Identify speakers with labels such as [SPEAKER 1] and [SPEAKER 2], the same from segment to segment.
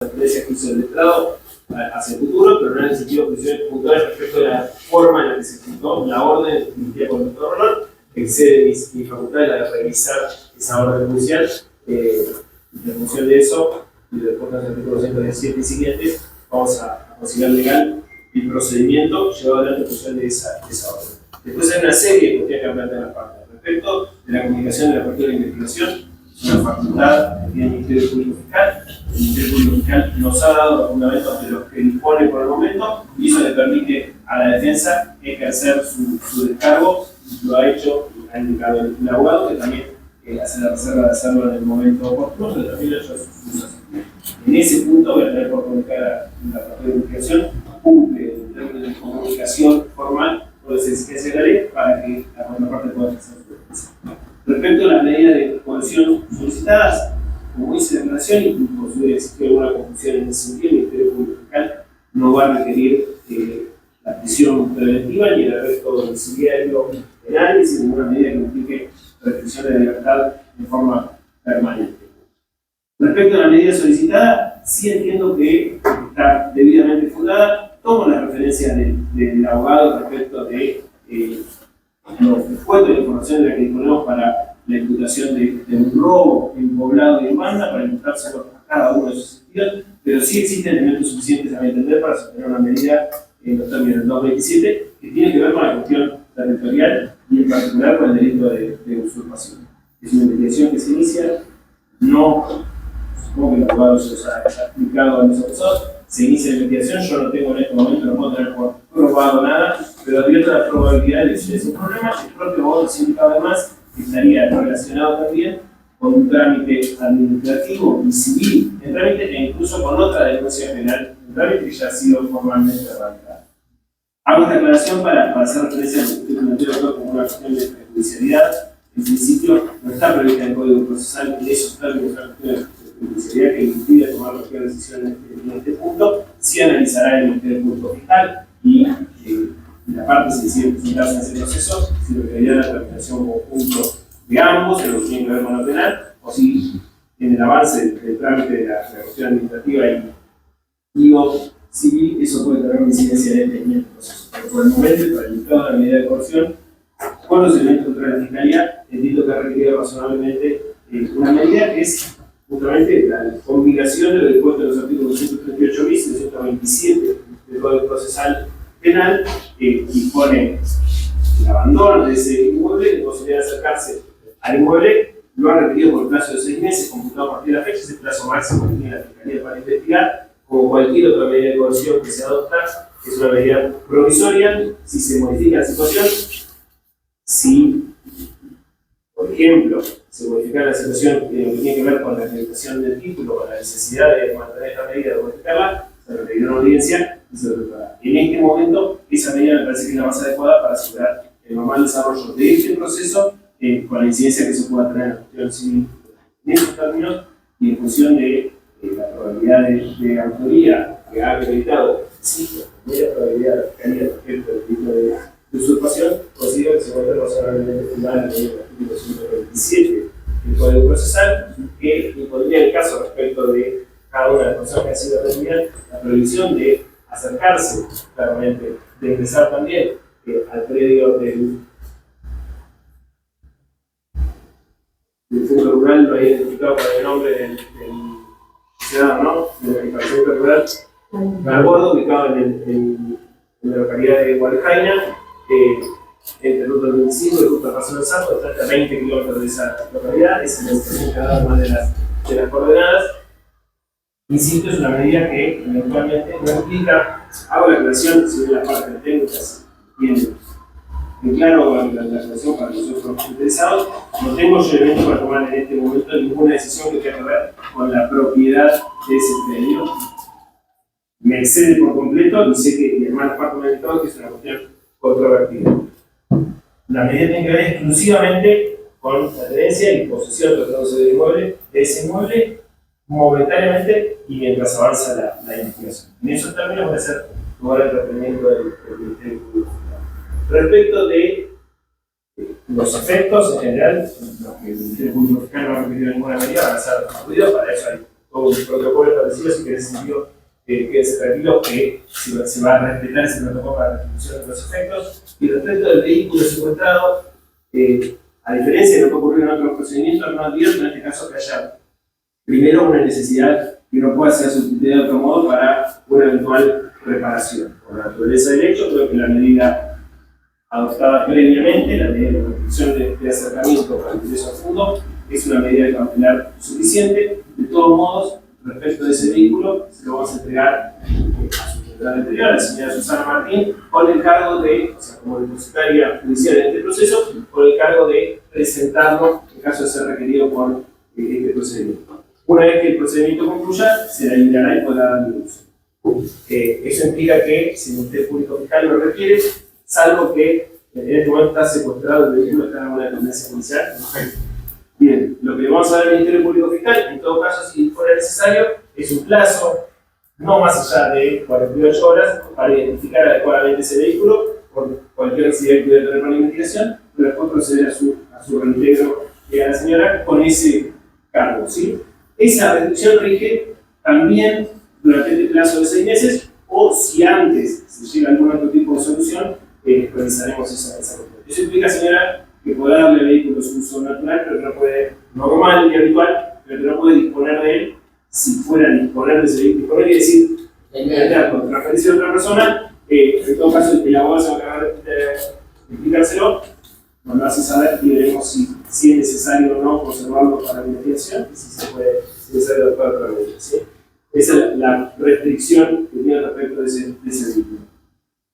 [SPEAKER 1] referencias que hizo el letrado hacia el futuro, pero no en el sentido de posiciones puntuales respecto de la forma en la que se ejecutó la orden emitida por el doctor Rolón, que excede mi facultad la de revisar esa orden judicial. En función de eso, y después del artículo 117 y siguientes, vamos a considerar legal el procedimiento llevado adelante en función de esa orden. Después hay una serie de cuestiones que plantean las partes. Respecto de la comunicación de la apertura de investigación, es una facultad que tiene el Ministerio Público Fiscal. El Ministerio Público Fiscal nos ha dado los fundamentos de los que dispone por el momento y eso le permite a la defensa ejercer su descargo. Lo ha hecho, ha indicado el abogado, que también hace la reserva de hacerlo en el momento oportuno, pero también ha hecho sus funciones. En ese punto voy a tener por comunicar la apertura de investigación, cumple en términos de comunicación formal con las exigencias de la ley para que la contraparte pueda ejercer su defensa. Respecto a las medidas de coerción solicitadas, como dice la declaración, incluso si hubiera existido alguna confusión en ese sentido, el Ministerio Público Fiscal no va a requerir la prisión preventiva ni el arresto domiciliario penal, sin ninguna medida que implique restricción de libertad de forma permanente. Respecto a la medida solicitada, sí entiendo que está debidamente fundada. Tomo la referencia del abogado respecto de los descuentos de información de la que disponemos para la imputación de un robo en poblado de Urbana, para imputárselo a cada uno de esos sentidos, pero sí existen elementos suficientes a mi entender para sostener una medida en los términos del 227 que tiene que ver con la cuestión territorial y en particular con el delito de usurpación. Es una investigación que se inicia, no, supongo que el abogado se los ha explicado a los acusados, se inicia la investigación, yo no tengo en este momento, no puedo tener probado nada, pero advierto la probabilidad de que es un problema. El propio abogado se indicaba además que estaría relacionado también con un trámite administrativo y civil en trámite e incluso con otra denuncia penal en trámite que ya ha sido formalmente erradicada. Hago esta aclaración para hacer referencia a lo que usted planteó como una cuestión de judicialidad. En principio no está prevista en el Código Procesal en esos términos una cuestión de judicialidad que impide tomar cualquier decisión en este punto. Sí analizará el Ministerio Público Fiscal y la parte se decide presentarse en ese proceso, si lo que haría la terminación conjunto de ambos, en lo que tiene que ver con lo penal, o si en el avance del trámite de la cuestión administrativa y o civil, eso puede tener una incidencia en el proceso. Pero por el momento, para el dictado de la medida de coerción, con los elementos contra la Fiscalía, entiendo que ha requerido razonablemente una medida que es justamente la combinación de lo dispuesto en los artículos 138 bis y 127 del Código Procesal Penal, que dispone el abandono de ese inmueble, la posibilidad de acercarse al inmueble, lo ha requerido por el plazo de 6 meses, computado a partir de la fecha, es el plazo máximo que tiene la Fiscalía para investigar, como cualquier otra medida de coerción que se adopta, que es una medida provisoria. Si se modifica la situación, si, por ejemplo, se modifica la situación que tiene que ver con la acreditación del título, con la necesidad de mantener esta medida, de modificarla, se requerirá una audiencia y se retrasará. En este momento, esa medida me parece que es la más adecuada para asegurar el normal desarrollo de este proceso con la incidencia que se pueda tener en la cuestión civil en esos términos y en función de la probabilidad de autoría que ha acreditado, existe la probabilidad de fiscalía respecto del delito de usurpación, considero que se encuentra razonablemente fundada en el artículo 127 del Código Procesal, que impondría el caso respecto de cada una de las personas que ha sido retenidas la prohibición de acercarse, claramente, de ingresar también al predio del centro rural, lo ha identificado con el nombre del ciudadano, ¿no? Del equipamiento rural Garbordo, ubicado en la localidad de Hualjaina, entre el ruta del 25 y el ruta Paso del Santo, está a 20 kilómetros de esa localidad. Esa es la situación que ha dado más de las coordenadas. Insisto, es una medida que eventualmente no implica, hago la aclaración, si bien las partes técnicas tienen en claro la aclaración para nosotros interesados, no tengo yo elementos para tomar en este momento ninguna decisión que tenga que ver con la propiedad de ese predio. Me excede por completo y sé que mi hermana parte me ha indicado que es una cuestión controvertida. La medida tiene que ver exclusivamente con la tenencia y posesión tratándose del inmueble, de ese inmueble, momentáneamente y mientras avanza la investigación. En esos términos voy a hacer lugar el requerimiento del Ministerio Público. Respecto de los efectos en general, los que el Ministerio Público Fiscal no ha requerido ninguna medida, van a ser acudidos, para eso hay todo un protocolo establecido, así que en ese sentido quédense tranquilos que se va a respetar ese protocolo para la restitución de los efectos. Y respecto del vehículo secuestrado, a diferencia de lo que ocurrió en otros procedimientos, no advierto en este caso que haya primero una necesidad que no pueda ser sustituida de otro modo para una eventual reparación. Por la naturaleza del hecho, creo que la medida adoptada previamente, la medida de restricción de acercamiento para el ingreso al fondo, es una medida cautelar suficiente. De todos modos, respecto de ese vehículo, se lo vamos a entregar a su titular anterior, a la señora Susana Martín, con el cargo de, o sea, como depositaria judicial en este proceso, con el cargo de presentarlo en caso de ser requerido por este procedimiento. Una vez que el procedimiento concluya, se la liberará y podrá dar uso. Eso implica que si el Ministerio Público Fiscal lo requiere, salvo que en este momento está secuestrado el vehículo, está en una dependencia judicial. Bien, lo que le vamos a dar al Ministerio Público Fiscal, en todo caso, si fuera necesario, es un plazo no más allá de 48 horas para identificar adecuadamente ese vehículo por cualquier accidente que pueda tener con la investigación, pero después proceder a su reintegro a la señora con ese cargo, ¿sí? Esa restricción rige también durante el plazo de 6 meses, o si antes se llega a algún otro tipo de solución, realizaremos esa cuestión. Eso implica, señora, que podrá darle al vehículo su uso natural, pero que no puede, normal y habitual, pero que no puede disponer de él. Si fuera a disponer de ese vehículo, disponer y decir, con transferencia de otra persona, en todo caso, el abogado se va a encargar de explicárselo, nos lo hace saber y veremos si es necesario o no conservarlo para la investigación y si se puede, si es necesario adoptar otra medida, ¿sí? Esa es la restricción que tiene respecto de ese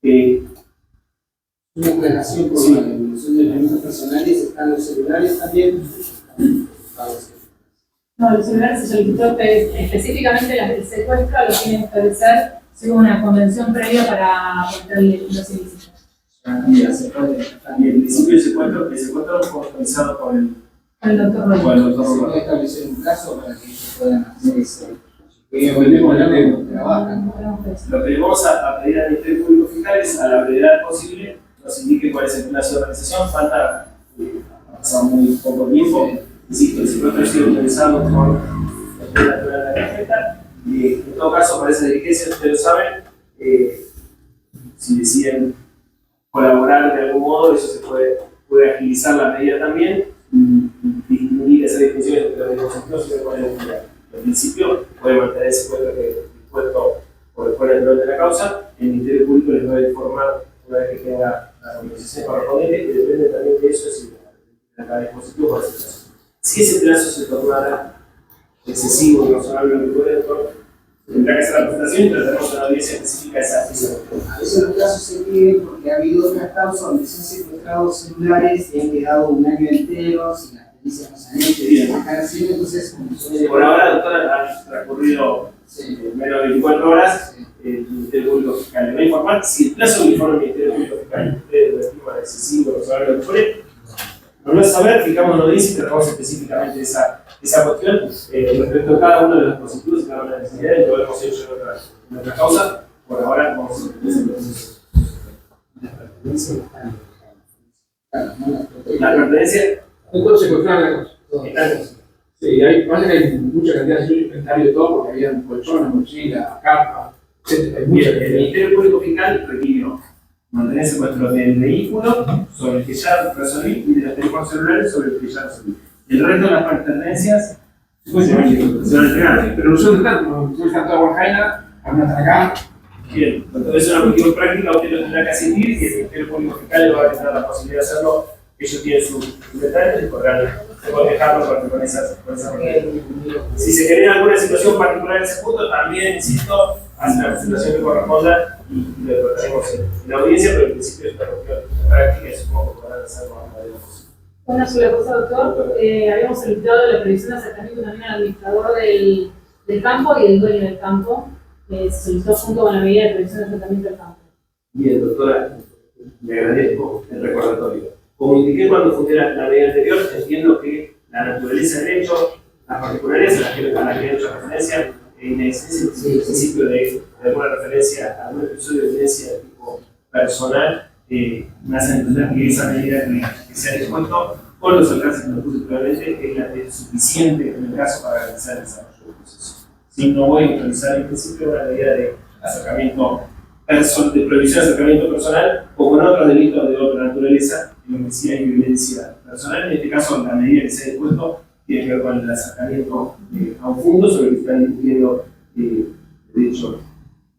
[SPEAKER 1] vehículo.
[SPEAKER 2] Una aclaración por la evolución de los elementos personales, están los celulares también.
[SPEAKER 3] No, los celulares se solicitó específicamente el secuestro, lo tienen que establecer según una convención previa para aportar los ilícitos.
[SPEAKER 1] Y el principio del secuestro fue autorizado por el doctor Roy.
[SPEAKER 2] Se puede establecer un plazo para que ellos puedan hacer eso. Trabajan.
[SPEAKER 1] Lo que le vamos a pedir al Ministerio Público Fiscal es, a la brevedad posible, nos indique cuál es el plazo de realización. Falta, ha pasado muy poco tiempo. Insisto, el secuestro ha sido autorizado por la Autoridad Nacional de la Tarjeta. Y en todo caso, para esa diligencia, ustedes lo saben, si deciden colaborar de algún modo, eso se puede agilizar la medida también y disminuir esas discusiones entre los dispositivos y se pueden emplear. En principio, puede mantener ese secuestro dispuesto por el control de la causa. El Ministerio Público les va a informar una vez que tenga la autorización correspondiente, y depende también de eso si cada dispositivo puede ser caso. Si ese plazo se tornara excesivo, razonable, tendrá que hacer la presentación y trataremos una audiencia específica de esa fecha.
[SPEAKER 2] A veces los plazos se piden porque ha habido otras causas donde se han secuestrado celulares y han quedado un año entero sin las pericias no se han hecho y declaración, entonces
[SPEAKER 1] por ahora, doctora, han transcurrido menos de 24 horas. El Ministerio Público Fiscal le va a informar si el plazo que informa el Ministerio Público Fiscal ustedes lo estiman excesivo, razonable, lo que fuere. No lo es saber, fijamos lo dice y tratamos específicamente esa cuestión respecto a cada uno de los dispositivos y cada una de las necesidades. Lo hemos hecho en otra causa. Por ahora vamos a hacer ese proceso. La pertenencia.
[SPEAKER 4] Entonces, secuestraron. Sí, pasa que hay mucha cantidad de inventario de todo porque había colchones, mochila, carpa, etc.
[SPEAKER 1] El Ministerio Público Fiscal requirió mantener secuestro del vehículo sobre el que ya resolví y de los teléfonos celulares sobre el que ya resolví. El resto de las pertenencias se van a entregar.
[SPEAKER 4] Pero nosotros están toda Guajaina, van a atracar.
[SPEAKER 1] Bien, entonces es una cuestión práctica, usted lo tendrá que asistir y el Ministerio Público Fiscal le va a tener la posibilidad de hacerlo. Ellos tienen sus inventarios y podrán dejarlo con esa cuestión. Si se genera alguna situación particular en ese punto, también, insisto, hace la presentación que corresponda y lo trataremos en la audiencia, pero en principio es una cuestión práctica y supongo que podrán hacerlo a la cosa.
[SPEAKER 3] Una sola cosa, doctor. Habíamos solicitado la previsión de acercamiento también al administrador del campo y el dueño del campo. Se solicitó junto con la medida de previsión de acercamiento del campo.
[SPEAKER 1] Bien, doctora, le agradezco el recordatorio. Como indiqué cuando fundé la medida anterior, entiendo que la naturaleza del hecho, las particularidades a las que he hecho referencia, en ese principio de alguna referencia a algún episodio de violencia de tipo personal, me hace entender que esa medida que se ha dispuesto, con los alcances que nos puse previamente, es suficiente en el caso para realizar el desarrollo del proceso. ¿sí? No voy a utilizar en principio una medida de acercamiento de prohibición de acercamiento personal o con otros delitos de otra naturaleza, en lo que sí hay violencia personal. En este caso, la medida que se ha dispuesto tiene que ver con el acercamiento a un fondo sobre el que están discutiendo derechos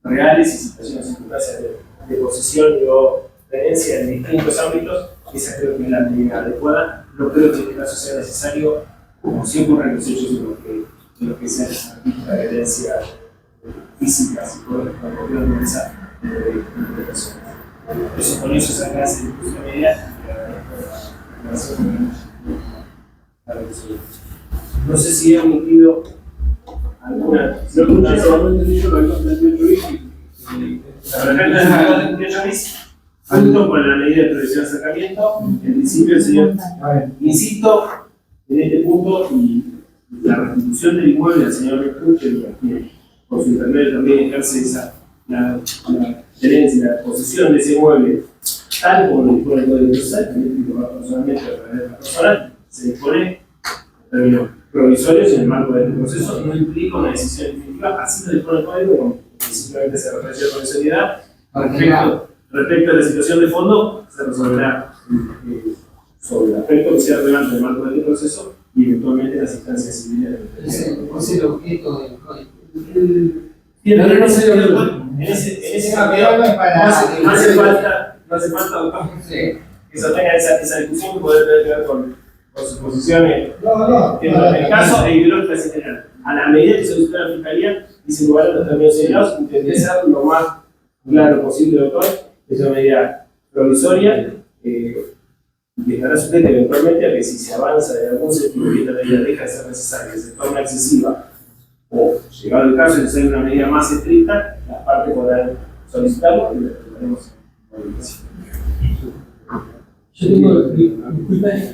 [SPEAKER 1] reales y situaciones circunstancias de posesión y o tenencia en distintos ámbitos. Esa creo que es la medida adecuada. No creo que en este caso sea necesario, como siempre ocurre en los hechos en los que se hace la violencia física, psicológica, de esa de personas. Entonces, con eso se hace la medida. No sé si he omitido alguna. Junto con la medida de prohibición de acercamiento, en principio el señor, insisto en este punto y la restitución del inmueble al señor Bertucci, que por su intermedio también ejerce la tenencia, la posesión de ese inmueble, tal como lo dispone el Código Procesal, que lo personalmente a través de la persona, se dispone en términos provisorios en el marco de este proceso, no implica una decisión definitiva, así lo dispone el Código, que simplemente se refiere a provisoriedad. Respecto a la situación de fondo, se resolverá sobre el aspecto que sea relevante en el marco de este proceso y eventualmente en las instancias civiles.
[SPEAKER 2] Es el objeto del código.
[SPEAKER 1] En ese sentido, no hace falta doctor, que sostenga esa discusión que puede tener que ver con sus posiciones en el caso e ideológicas en general. A la medida que se solicita la Fiscalía y sin lugar a los términos señalados, intenté ser lo más claro posible, doctor. Es una medida provisoria y estará sujeta eventualmente a que si se avanza en algún sentido y esta medida deja de ser necesaria, se torna excesiva o, llegado el caso, necesaria una medida más estricta, las partes podrán solicitarlo y lo haremos en la
[SPEAKER 4] Yo tengo, disculpa,